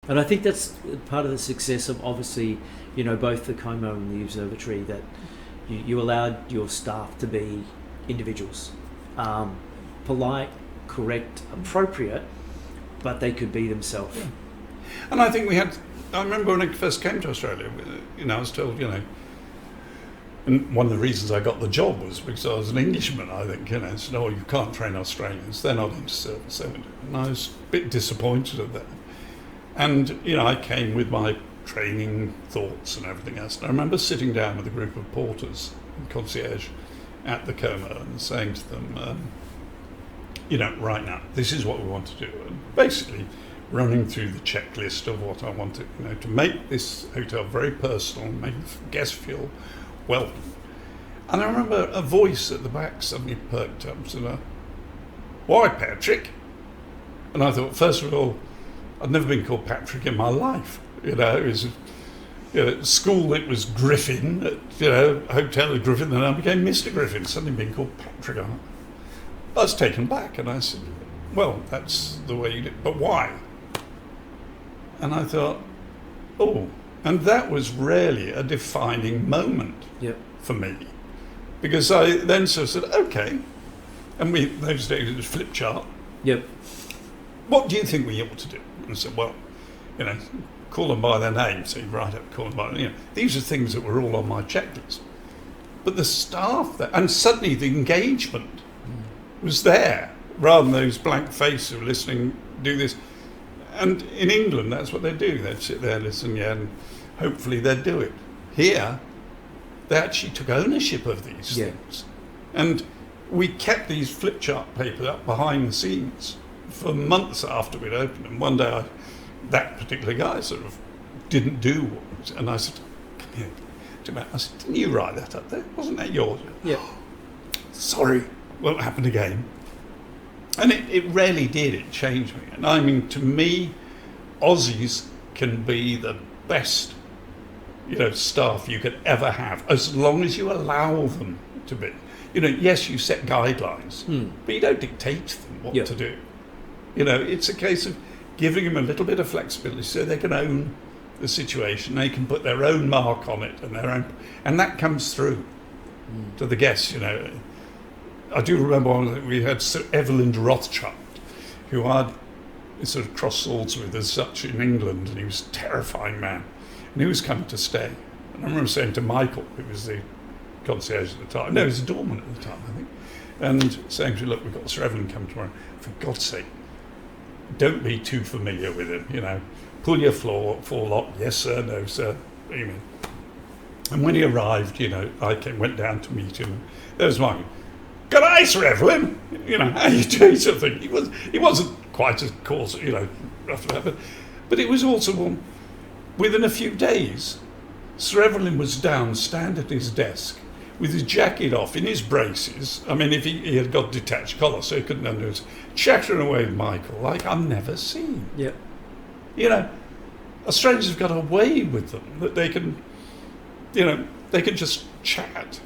And I think that's part of the success of, obviously, both the Como and the Observatory, that you allowed your staff to be individuals, polite, correct, appropriate, but they could be themselves. Yeah. And I think I remember when I first came to Australia, I was told, and one of the reasons I got the job was because I was an Englishman, I think, said, oh, you can't train Australians, they're not into service. And I was a bit disappointed at that. And, I came with my training thoughts and everything else. And I remember sitting down with a group of porters and concierge at the Como and saying to them, right now, this is what we want to do. And basically running through the checklist of what I wanted, to make this hotel very personal, make guests feel welcome. And I remember a voice at the back suddenly perked up and said, why Patrick? And I thought, first of all, I'd never been called Patrick in my life. It was, at school it was Griffin, hotel at Griffin, then I became Mr Griffin, suddenly being called Patrick. I was taken back and I said, well, that's the way you do it, but why? And I thought, oh, and that was really a defining moment for me. Because I then sort of said, okay, and those days it was flip chart. Yep. What do you think we ought to do? And I said, well, call them by their name. So you write up, call them by their name. These are things that were all on my checklist. But the staff there, and suddenly the engagement was there, rather than those blank faces who were listening, do this. And in England, that's what they do. They'd sit there, listen, and hopefully they'd do it. Here, they actually took ownership of these things. And we kept these flip chart papers up behind the scenes for months after we'd opened them. One day, that particular guy sort of didn't do what, and I said, come here. I said, didn't you write that up there? Wasn't that yours? Yeah. Sorry, won't happen again. And it really did. It changed me. And I mean, to me, Aussies can be the best, staff you could ever have, as long as you allow them to be. Yes, you set guidelines, but you don't dictate to them what to do. It's a case of giving them a little bit of flexibility so they can own the situation. They can put their own mark on it and that comes through to the guests. I do remember we had Sir Evelyn De Rothschild, who I'd sort of crossed swords with as such in England, and he was a terrifying man, and he was coming to stay. And I remember saying to Michael, who was the concierge at the time, no, he was a dormant at the time, I think, and saying to him, look, we've got Sir Evelyn coming tomorrow, for God's sake, don't be too familiar with him, pull your forelock, yes sir, no sir, what do you mean? And when he arrived, I went down to meet him, there was Michael. Good day, Sir Evelyn. How you doing? Sort of thing. He wasn't quite as coarse, rough about, but it was also within a few days, Sir Evelyn was down, stand at his desk, with his jacket off, in his braces. I mean, if he had got detached collar, so he couldn't undo it, chattering away with Michael like I've never seen. Yeah. Australians have got a way with them that they can, they can just chat.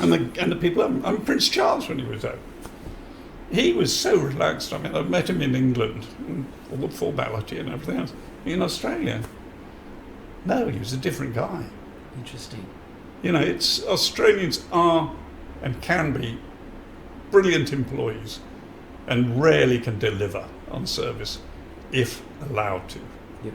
And the people, Prince Charles, when he was out, he was so relaxed. I mean, I've met him in England, and all the formality and everything else. In Australia, he was a different guy. Interesting. Australians are and can be brilliant employees and rarely can deliver on service if allowed to. Yep.